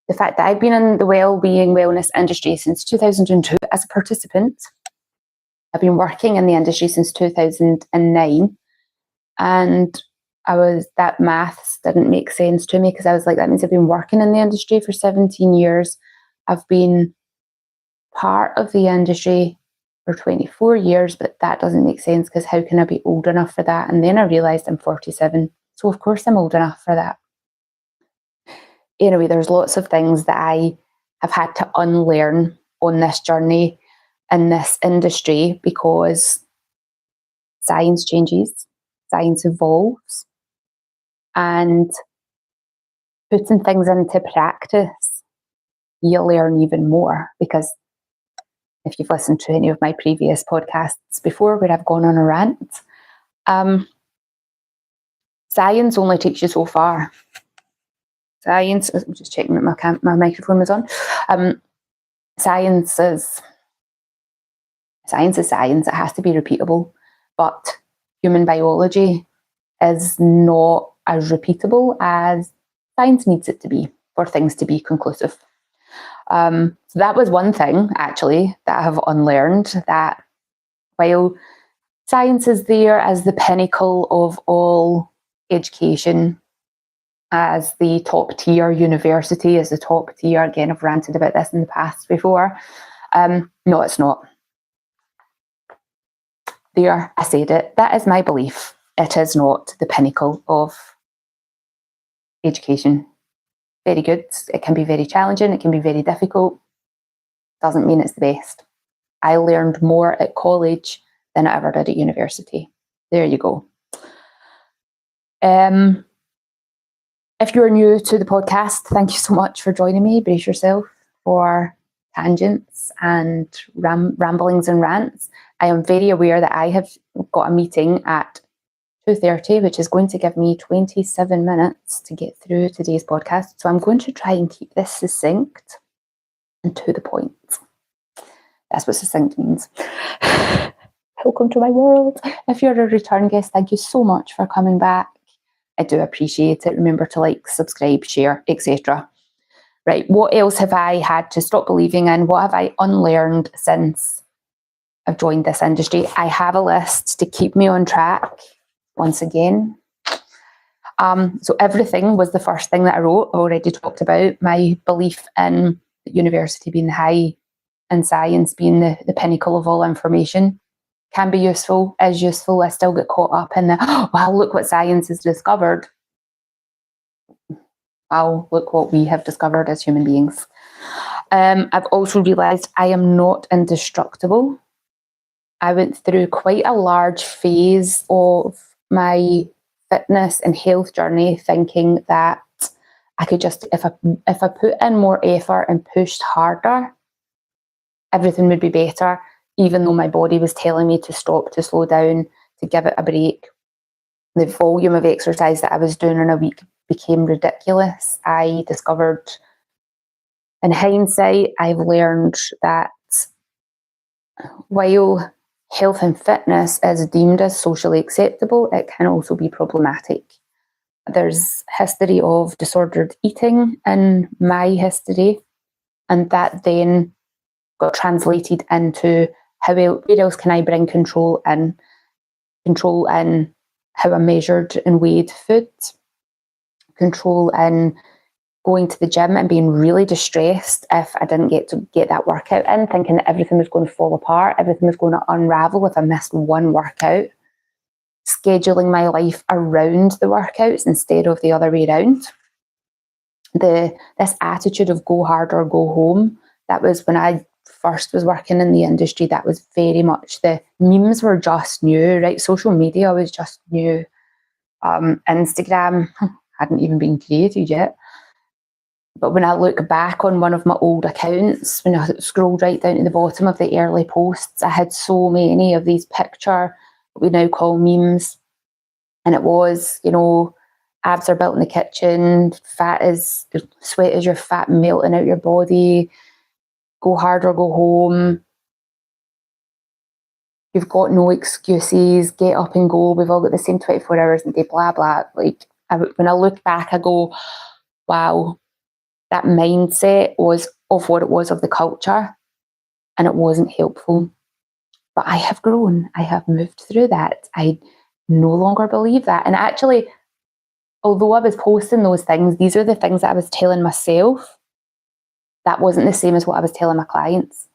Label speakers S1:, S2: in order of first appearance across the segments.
S1: the fact that I've been in the wellbeing wellness industry since 2002 as a participant. I've been working in the industry since 2009, and that maths didn't make sense to me, because I was like, that means I've been working in the industry for 17 years. I've been part of the industry for 24 years, but that doesn't make sense, because how can I be old enough for that? And then I realised I'm 47, so of course I'm old enough for that. Anyway, there's lots of things that I have had to unlearn on this journey in this industry, because science changes, science evolves, and putting things into practice, you learn even more. Because if you've listened to any of my previous podcasts before where I've gone on a rant, science only takes you so far. Science, I'm just checking that my microphone was on. Science is science. It has to be repeatable, but human biology is not as repeatable as science needs it to be for things to be conclusive. So that was one thing, actually, that I have unlearned, that while science is there as the pinnacle of all education, as the top tier university, as the top tier, again, I've ranted about this in the past before, no, it's not. There, I said it. That is my belief. It is not the pinnacle of education. Very good. It can be very challenging. It can be very difficult. Doesn't mean it's the best. I learned more at college than I ever did at university. There you go. If you're new to the podcast, thank you so much for joining me. Brace yourself for tangents and ramblings and rants. I am very aware that I have got a meeting at 2:30, which is going to give me 27 minutes to get through today's podcast. So I'm going to try and keep this succinct and to the point. That's what succinct means. Welcome to my world. If you're a return guest, thank you so much for coming back. I do appreciate it. Remember to like, subscribe, share, etc. Right, what else have I had to stop believing in? What have I unlearned since I've joined this industry? I have a list to keep me on track. Once again, so everything was the first thing that I wrote. I've already talked about my belief in university being high and science being the pinnacle of all information. Can be useful, is useful. I still get caught up in the, oh, wow, look what science has discovered. Wow, look what we have discovered as human beings. I've also realised I am not indestructible. I went through quite a large phase of my fitness and health journey thinking that I could just, if I put in more effort and pushed harder, everything would be better, even though my body was telling me to stop, to slow down, to give it a break. The volume of exercise that I was doing in a week became ridiculous. I discovered, in hindsight, I've learned that while health and fitness is deemed as socially acceptable, it can also be problematic. There's history of disordered eating in my history, and that then got translated into where else can I bring control in how I measured and weighed food, control in going to the gym and being really distressed if I didn't get to get that workout in, thinking that everything was going to fall apart, everything was going to unravel if I missed one workout, scheduling my life around the workouts instead of the other way around. This attitude of go hard or go home, that was when I first was working in the industry. That was very much, the memes were just new, right? Social media was just new. Instagram hadn't even been created yet. But when I look back on one of my old accounts, when I scrolled right down to the bottom of the early posts, I had so many of these picture, what we now call memes. And it was, abs are built in the kitchen, sweat is your fat melting out your body, go hard or go home, you've got no excuses, get up and go, we've all got the same 24 hours in a day, blah, blah. Like, when I look back, I go, wow, that mindset was of what it was of the culture, and it wasn't helpful. But I have grown. I have moved through that. I no longer believe that. And actually, although I was posting those things, these are the things that I was telling myself. That wasn't the same as what I was telling my clients.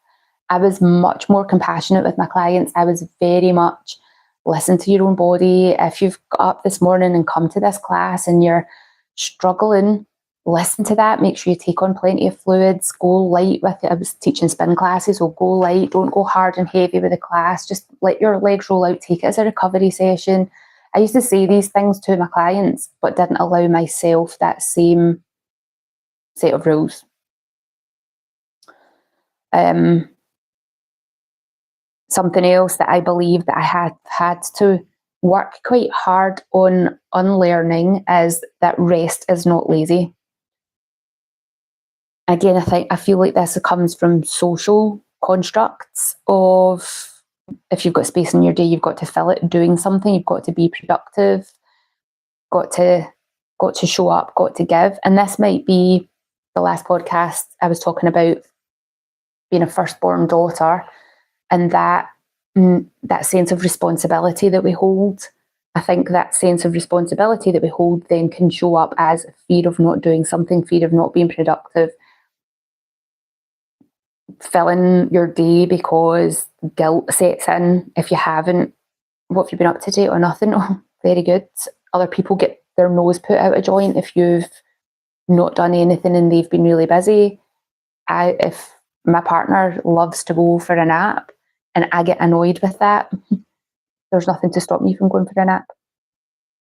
S1: I was much more compassionate with my clients. I was very much listen to your own body. If you've got up this morning and come to this class and you're struggling, listen to that. Make sure you take on plenty of fluids. Go light with it. I was teaching spin classes, so go light. Don't go hard and heavy with the class. Just let your legs roll out. Take it as a recovery session. I used to say these things to my clients, but didn't allow myself that same set of rules. Something else that I believe that I had to work quite hard on unlearning is that rest is not lazy. Again, I feel like this comes from social constructs of, if you've got space in your day, you've got to fill it doing something, you've got to be productive, got to show up, got to give. And this might be the last podcast I was talking about being a firstborn daughter, and that sense of responsibility that we hold. I think that sense of responsibility that we hold then can show up as fear of not doing something, fear of not being productive, filling your day because guilt sets in if you haven't. What have you been up to today? Or nothing? Oh, very good. Other people get their nose put out of joint if you've not done anything and they've been really busy. If my partner loves to go for a nap and I get annoyed with that, there's nothing to stop me from going for a nap.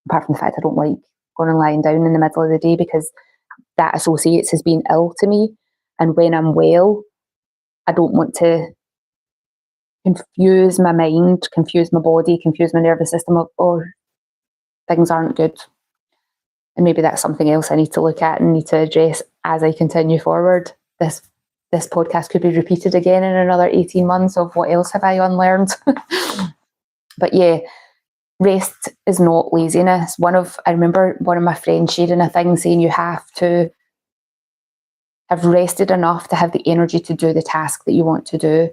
S1: Apart from the fact I don't like going and lying down in the middle of the day, because that associates as being ill to me. And when I'm well, I don't want to confuse my mind, confuse my body, confuse my nervous system, or things aren't good. And maybe that's something else I need to look at and need to address as I continue forward. This podcast could be repeated again in another 18 months of what else have I unlearned. But yeah, rest is not laziness. I remember one of my friends sharing a thing saying you have to have rested enough to have the energy to do the task that you want to do.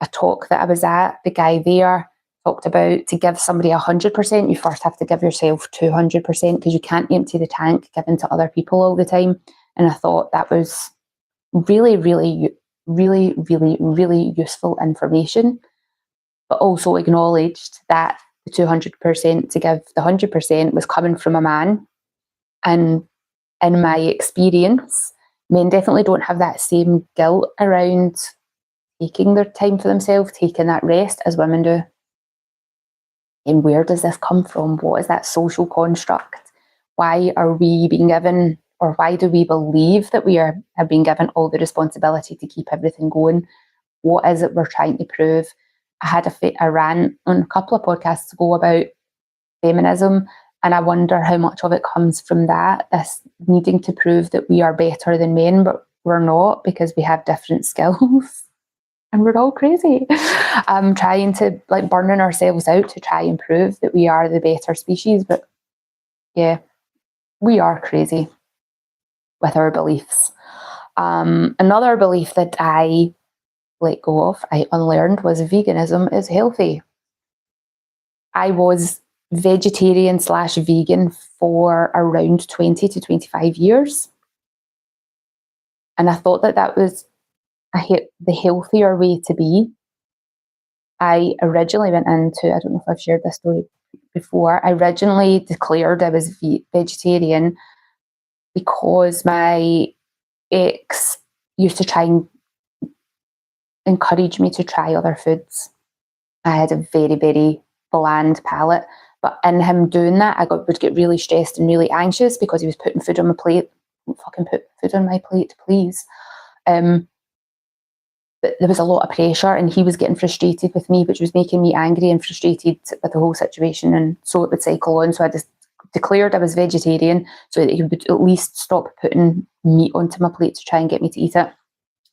S1: A talk that I was at, the guy there talked about to give somebody 100%, you first have to give yourself 200%, because you can't empty the tank giving to other people all the time. And I thought that was really, really, really, really, really useful information, but also acknowledged that the 200% to give the 100% was coming from a man. And in my experience, men definitely don't have that same guilt around taking their time for themselves, taking that rest, as women do. And where does this come from? What is that social construct? Why are we being given, or why do we believe that we have been given all the responsibility to keep everything going? What is it we're trying to prove? I had a rant on a couple of podcasts ago about feminism, and I wonder how much of it comes from that, this needing to prove that we are better than men, but we're not, because we have different skills. And we're all crazy. Trying to burning ourselves out to try and prove that we are the better species. But yeah, we are crazy with our beliefs. Another belief that I let go of, I unlearned, was veganism is healthy. I was vegetarian / vegan for around 20 to 25 years. And I thought that was the healthier way to be. I originally went into, I don't know if I've shared this story before, I originally declared I was vegetarian because my ex used to try and encourage me to try other foods. I had a very, very bland palate, but in him doing that, would get really stressed and really anxious because he was putting food on my plate. Don't fucking put food on my plate, please. But there was a lot of pressure, and he was getting frustrated with me, which was making me angry and frustrated with the whole situation. And so it would cycle on. So I just declared I was vegetarian so that he would at least stop putting meat onto my plate to try and get me to eat it.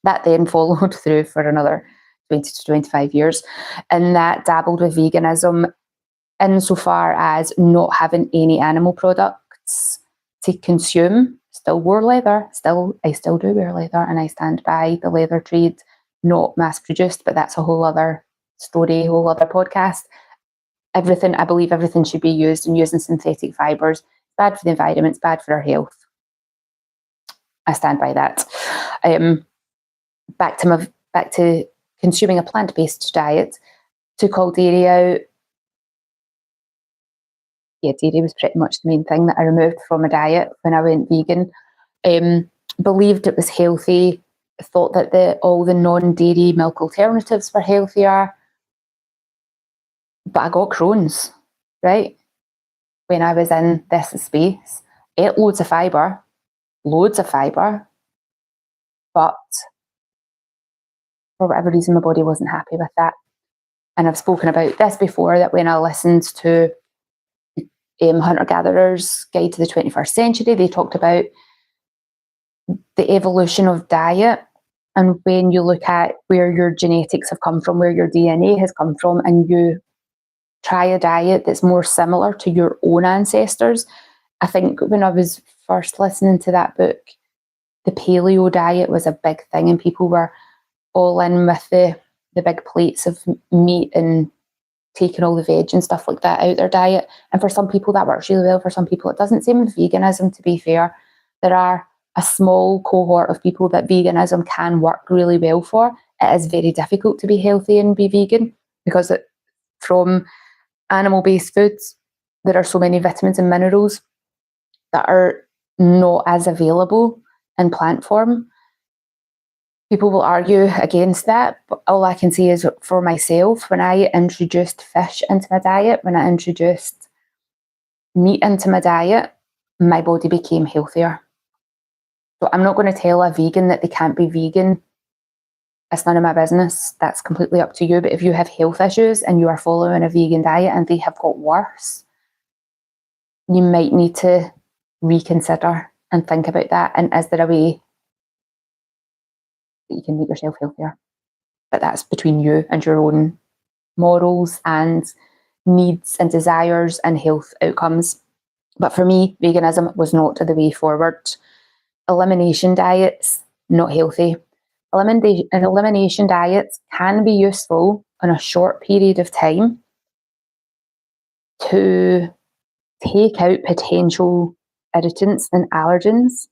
S1: That then followed through for another 20 to 25 years. And that dabbled with veganism insofar as not having any animal products to consume. still wore leather, I still do wear leather, and I stand by the leather trade, not mass produced, but that's a whole other story, whole other podcast. I believe everything should be used, and using synthetic fibres, bad for the environment, it's bad for our health. I stand by that. Back to consuming a plant-based diet, took all dairy out. Yeah, dairy was pretty much the main thing that I removed from my diet when I went vegan. Believed it was healthy, thought that all the non-dairy milk alternatives were healthier, but I got Crohn's, right? When I was in this space, ate loads of fibre, but for whatever reason, my body wasn't happy with that. And I've spoken about this before, that when I listened to Hunter-Gatherer's Guide to the 21st Century, they talked about the evolution of diet. And when you look at where your genetics have come from, where your DNA has come from, and you try a diet that's more similar to your own ancestors. I think when I was first listening to that book, the paleo diet was a big thing, and people were all in with the big plates of meat and taking all the veg and stuff like that out their diet. And for some people that works really well, for some people it doesn't. Same with veganism, to be fair. There are a small cohort of people that veganism can work really well for. It is very difficult to be healthy and be vegan, because from animal-based foods, there are so many vitamins and minerals that are not as available in plant form. People will argue against that, but all I can say is, for myself, when I introduced fish into my diet, when I introduced meat into my diet, my body became healthier. So I'm not going to tell a vegan that they can't be vegan. It's none of my business. That's completely up to you. But if you have health issues and you are following a vegan diet and they have got worse, you might need to reconsider and think about that. And is there a way that you can make yourself healthier? But that's between you and your own morals and needs and desires and health outcomes. But for me, veganism was not the way forward. Elimination diets, not healthy. Elimination diets can be useful on a short period of time to take out potential irritants and allergens.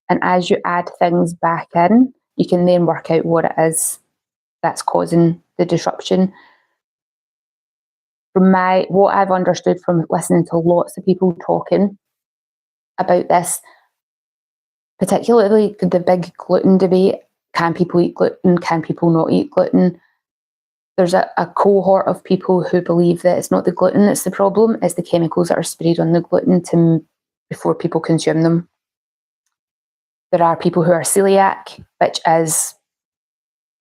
S1: And as you add things back in, you can then work out what it is that's causing the disruption. From what I've understood from listening to lots of people talking about this, particularly the big gluten debate, can people eat gluten? Can people not eat gluten? There's a cohort of people who believe that it's not the gluten that's the problem, it's the chemicals that are sprayed on the gluten before people consume them. There are people who are celiac, which is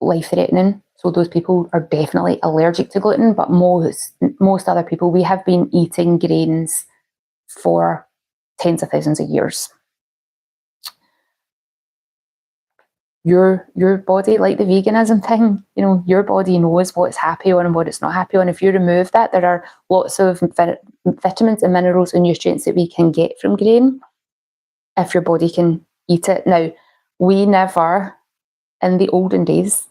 S1: life-threatening. So those people are definitely allergic to gluten, but most other people, we have been eating grains for tens of thousands of years. Your body, like the veganism thing, your body knows what it's happy on and what it's not happy on. If you remove that, there are lots of vitamins and minerals and nutrients that we can get from grain if your body can eat it. Now, we never, in the olden days,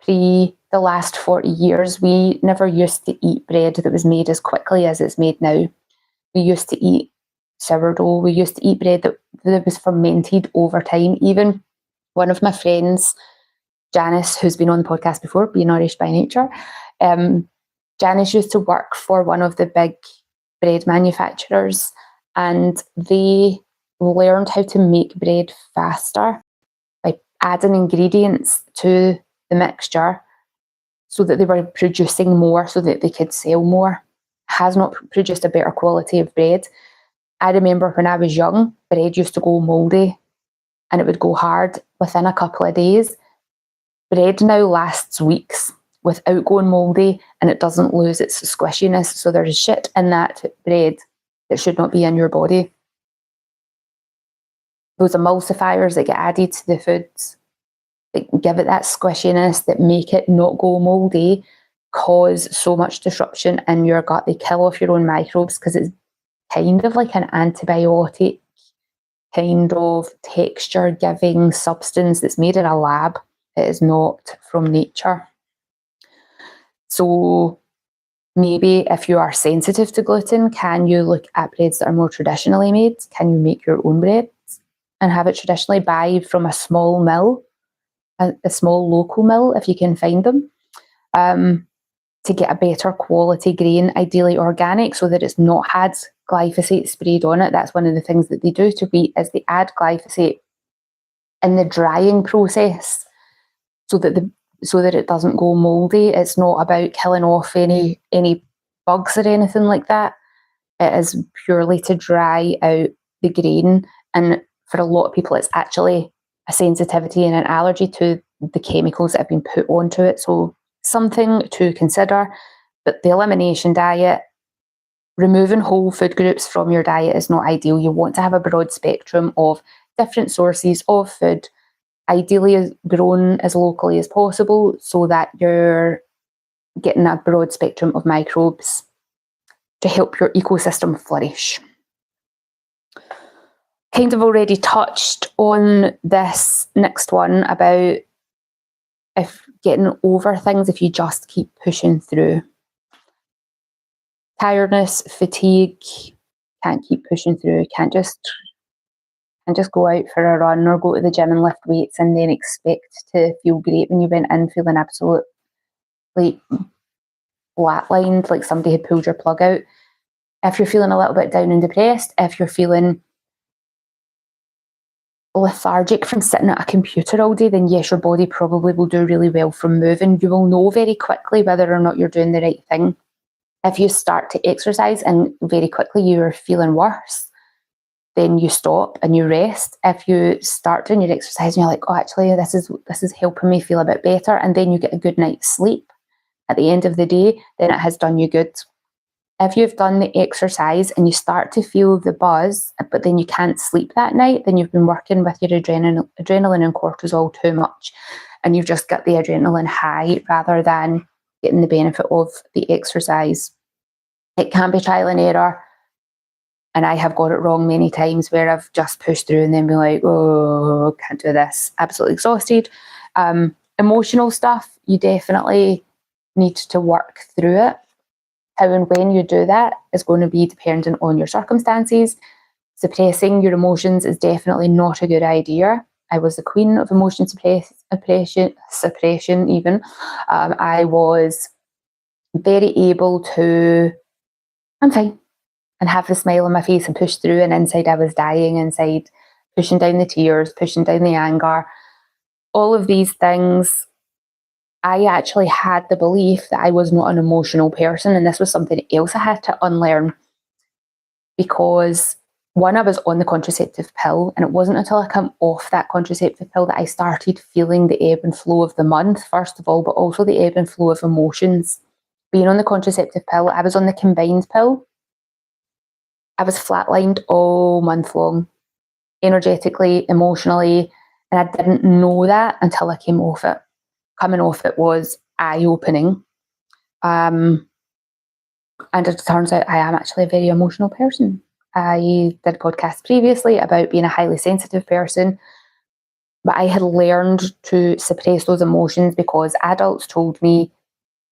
S1: pre the last 40 years, we never used to eat bread that was made as quickly as it's made now. We used to eat sourdough. We used to eat bread that was fermented over time. Even one of my friends, Janice, who's been on the podcast before, Be Nourished by Nature, Janice used to work for one of the big bread manufacturers, and they learned how to make bread faster by adding ingredients to the mixture so that they were producing more so that they could sell more. Has not produced a better quality of bread. I remember when I was young, bread used to go mouldy and it would go hard within a couple of days. Bread now lasts weeks without going mouldy, and it doesn't lose its squishiness. So there's shit in that bread that should not be in your body. Those emulsifiers that get added to the foods that give it that squishiness, that make it not go mouldy, cause so much disruption in your gut. They kill off your own microbes because it's kind of like an antibiotic kind of texture giving substance that's made in a lab. It is not from nature. So maybe if you are sensitive to gluten, can you look at breads that are more traditionally made? Can you make your own breads and have it traditionally? Buy from a small mill, a small local mill if you can find them, to get a better quality grain, ideally organic, so that it's not had glyphosate sprayed on it. That's one of the things that they do to wheat, is they add glyphosate in the drying process so that it doesn't go mouldy. It's not about killing off any bugs or anything like that. It is purely to dry out the grain. And for a lot of people, it's actually a sensitivity and an allergy to the chemicals that have been put onto it. So something to consider. But the elimination diet, removing whole food groups from your diet is not ideal. You want to have a broad spectrum of different sources of food, ideally grown as locally as possible, so that you're getting a broad spectrum of microbes to help your ecosystem flourish. Kind of already touched on this next one about if getting over things if you just keep pushing through. Tiredness, fatigue, can't keep pushing through, can't just go out for a run or go to the gym and lift weights and then expect to feel great when you went in feeling absolutely flatlined, like somebody had pulled your plug out. If you're feeling a little bit down and depressed, if you're feeling lethargic from sitting at a computer all day, then yes, your body probably will do really well from moving. You will know very quickly whether or not you're doing the right thing. If you start to exercise and very quickly you're feeling worse, then you stop and you rest. If you start doing your exercise and you're like, oh, actually, this is helping me feel a bit better, and then you get a good night's sleep at the end of the day, then it has done you good. If you've done the exercise and you start to feel the buzz, but then you can't sleep that night, then you've been working with your adrenaline and cortisol too much, and you've just got the adrenaline high rather than getting the benefit of the exercise. It can be trial and error, and I have got it wrong many times where I've just pushed through and then been like, oh, can't do this, absolutely exhausted. Emotional stuff, you definitely need to work through it. How and when you do that is going to be dependent on your circumstances. Suppressing your emotions is definitely not a good idea. I was the queen of emotion suppression even. I was very able to, I'm fine, and have the smile on my face and push through, and inside I was dying inside, pushing down the tears, pushing down the anger. All of these things, I actually had the belief that I was not an emotional person, and this was something else I had to unlearn, because one, I was on the contraceptive pill, and it wasn't until I come off that contraceptive pill that I started feeling the ebb and flow of the month, first of all, but also the ebb and flow of emotions. Being on the contraceptive pill, I was on the combined pill. I was flatlined all month long, energetically, emotionally, and I didn't know that until I came off it. Coming off it was eye-opening. And it turns out I am actually a very emotional person. I did a podcast previously about being a highly sensitive person, but I had learned to suppress those emotions because adults told me,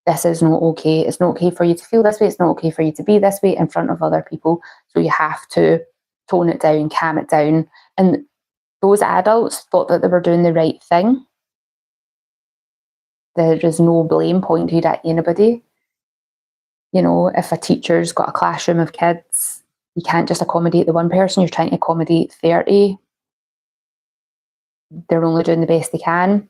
S1: this is not okay. It's not okay for you to feel this way. It's not okay for you to be this way in front of other people. So you have to tone it down, calm it down. And those adults thought that they were doing the right thing. There is no blame pointed at anybody. You know, if a teacher's got a classroom of kids, you can't just accommodate the one person. You're trying to accommodate 30. They're only doing the best they can.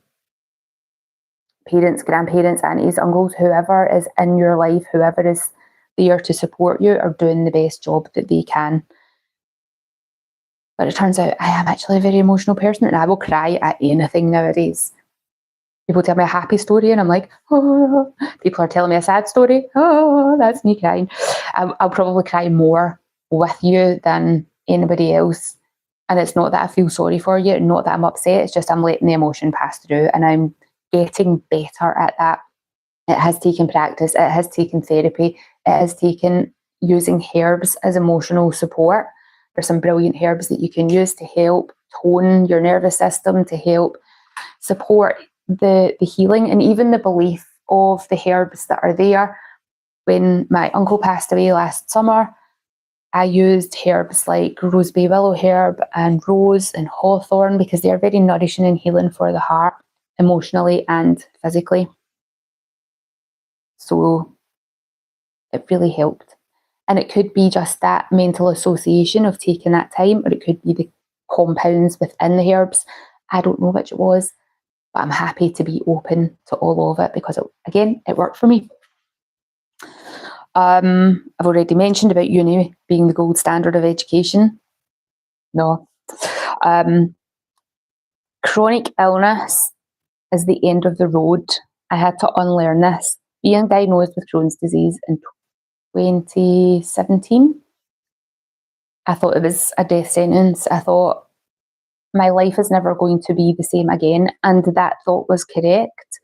S1: Parents, grandparents, aunties, uncles, whoever is in your life, whoever is there to support you, are doing the best job that they can. But it turns out I am actually a very emotional person, and I will cry at anything nowadays. People tell me a happy story and I'm like, oh. People are telling me a sad story. Oh, that's me crying. I'll probably cry more with you than anybody else. And it's not that I feel sorry for you, not that I'm upset. It's just I'm letting the emotion pass through, and I'm getting better at that. It has taken practice. It has taken therapy. It has taken using herbs as emotional support. There's some brilliant herbs that you can use to help tone your nervous system, to help support the healing and even the belief of the herbs that are there. When my uncle passed away last summer, I used herbs like rose bay willow herb and rose and hawthorn because they are very nourishing and healing for the heart, emotionally and physically. So it really helped. And it could be just that mental association of taking that time, or it could be the compounds within the herbs. I don't know which it was, but I'm happy to be open to all of it because, it worked for me. I've already mentioned about uni being the gold standard of education. No. Chronic illness is the end of the road. I had to unlearn this. Being diagnosed with Crohn's disease in 2017, I thought it was a death sentence. I thought my life is never going to be the same again. And that thought was correct.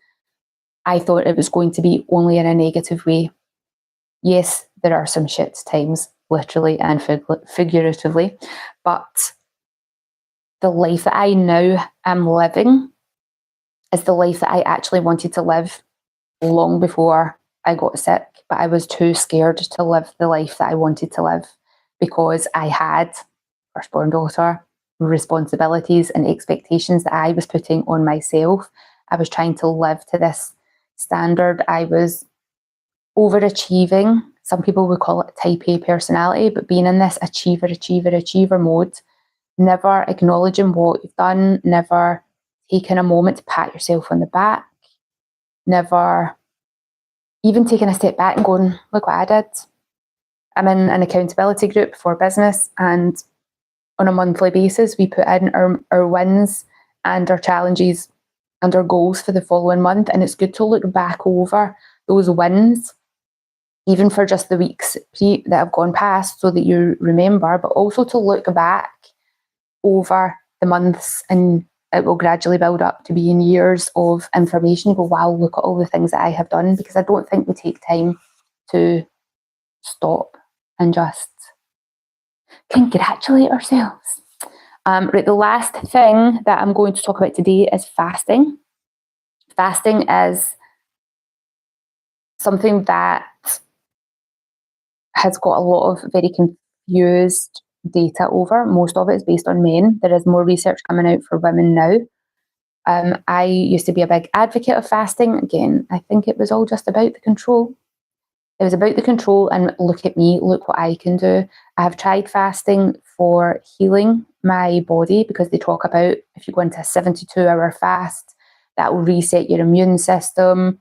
S1: I thought it was going to be only in a negative way. Yes, there are some shit times, literally and figuratively, but the life that I now am living is the life that I actually wanted to live long before I got sick, but I was too scared to live the life that I wanted to live because I had firstborn daughter, responsibilities and expectations that I was putting on myself. I was trying to live to this standard. I was overachieving. Some people would call it type A personality, but being in this achiever mode, never acknowledging what you've done, never taking a moment to pat yourself on the back, never even taking a step back and going, look what I did. I'm in an accountability group for business, and on a monthly basis, we put in our wins and our challenges and our goals for the following month. And it's good to look back over those wins, even for just the weeks that have gone past, so that you remember, but also to look back over the months, and it will gradually build up to being years of information. You go, wow, look at all the things that I have done, because I don't think we take time to stop and just congratulate ourselves. Right, the last thing that I'm going to talk about today is fasting. Fasting is something that has got a lot of very confused data over. Most of it is based on men. There is more research coming out for women now. I used to be a big advocate of fasting. Again, I think it was all just about the control. It was about the control, and look at me, look what I can do. I have tried fasting for healing my body, because they talk about if you go into a 72-hour fast, that will reset your immune system.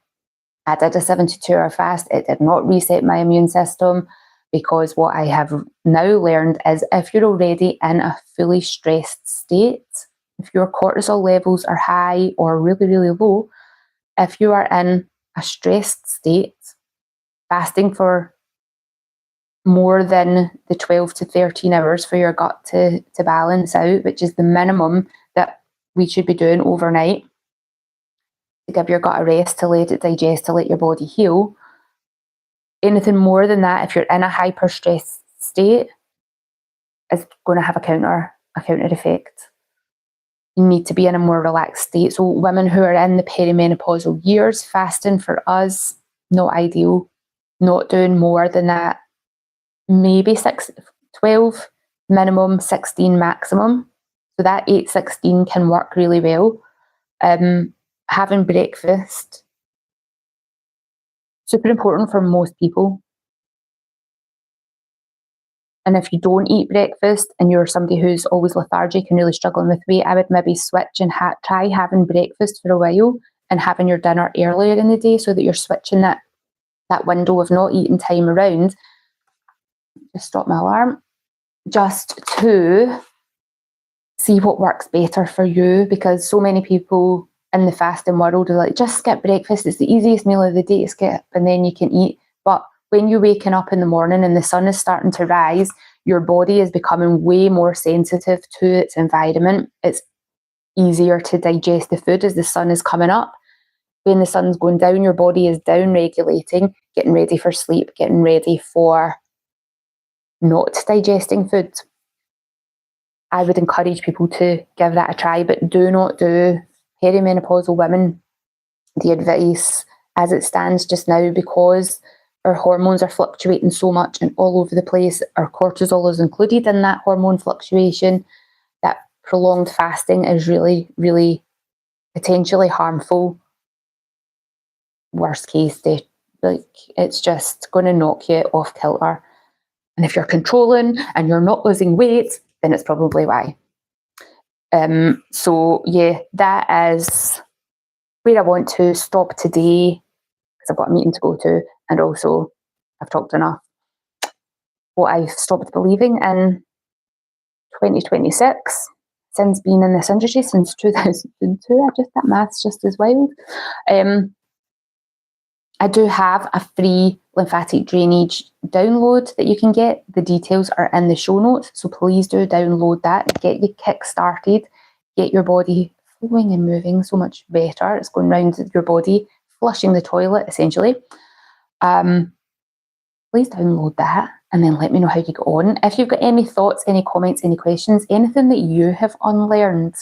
S1: I did a 72-hour fast. It did not reset my immune system, because what I have now learned is if you're already in a fully stressed state, if your cortisol levels are high or really, really low, if you are in a stressed state, fasting for more than the 12 to 13 hours for your gut to balance out, which is the minimum that we should be doing overnight, to give your gut a rest, to let it digest, to let your body heal. Anything more than that, if you're in a hyper stressed state, is going to have a counter effect. You need to be in a more relaxed state. So women who are in the perimenopausal years, fasting for us, not ideal. Not doing more than that. Maybe 12 minimum, 16 maximum. So that 8-16 can work really well. Having breakfast, super important for most people. And if you don't eat breakfast and you're somebody who's always lethargic and really struggling with weight, I would maybe switch and try having breakfast for a while and having your dinner earlier in the day, so that you're switching that window of not eating time around. Just stop my alarm. Just to see what works better for you, because so many people in the fasting world are like, just skip breakfast, it's the easiest meal of the day to skip, and then you can eat. But when you're waking up in the morning and the sun is starting to rise, your body is becoming way more sensitive to its environment. It's easier to digest the food as the sun is coming up. When the sun's going down, your body is down regulating, getting ready for sleep, getting ready for not digesting food. I would encourage people to give that a try, but do not do perimenopausal women the advice as it stands just now, because our hormones are fluctuating so much and all over the place. Our cortisol is included in that hormone fluctuation. That prolonged fasting is really, really potentially harmful. Worst case, it's just going to knock you off kilter. And if you're controlling and you're not losing weight, then it's probably why. So yeah, that is where I want to stop today, because I've got a meeting to go to, and also I've talked enough. What I've stopped believing in 2026, since being in this industry since 2002, that math's just as wild. I do have a free lymphatic drainage download that you can get. The details are in the show notes, so please do download that. Get your kick started, get your body flowing and moving so much better. It's going round your body, flushing the toilet essentially. Please download that and then let me know how you get on. If you've got any thoughts, any comments, any questions, anything that you have unlearned,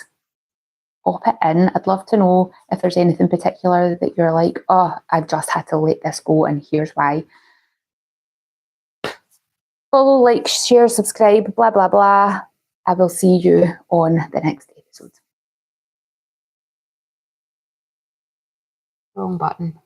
S1: pop it in. I'd love to know if there's anything particular that you're like, oh, I've just had to let this go and here's why. Follow, like, share, subscribe, blah, blah, blah. I will see you on the next episode. Wrong button.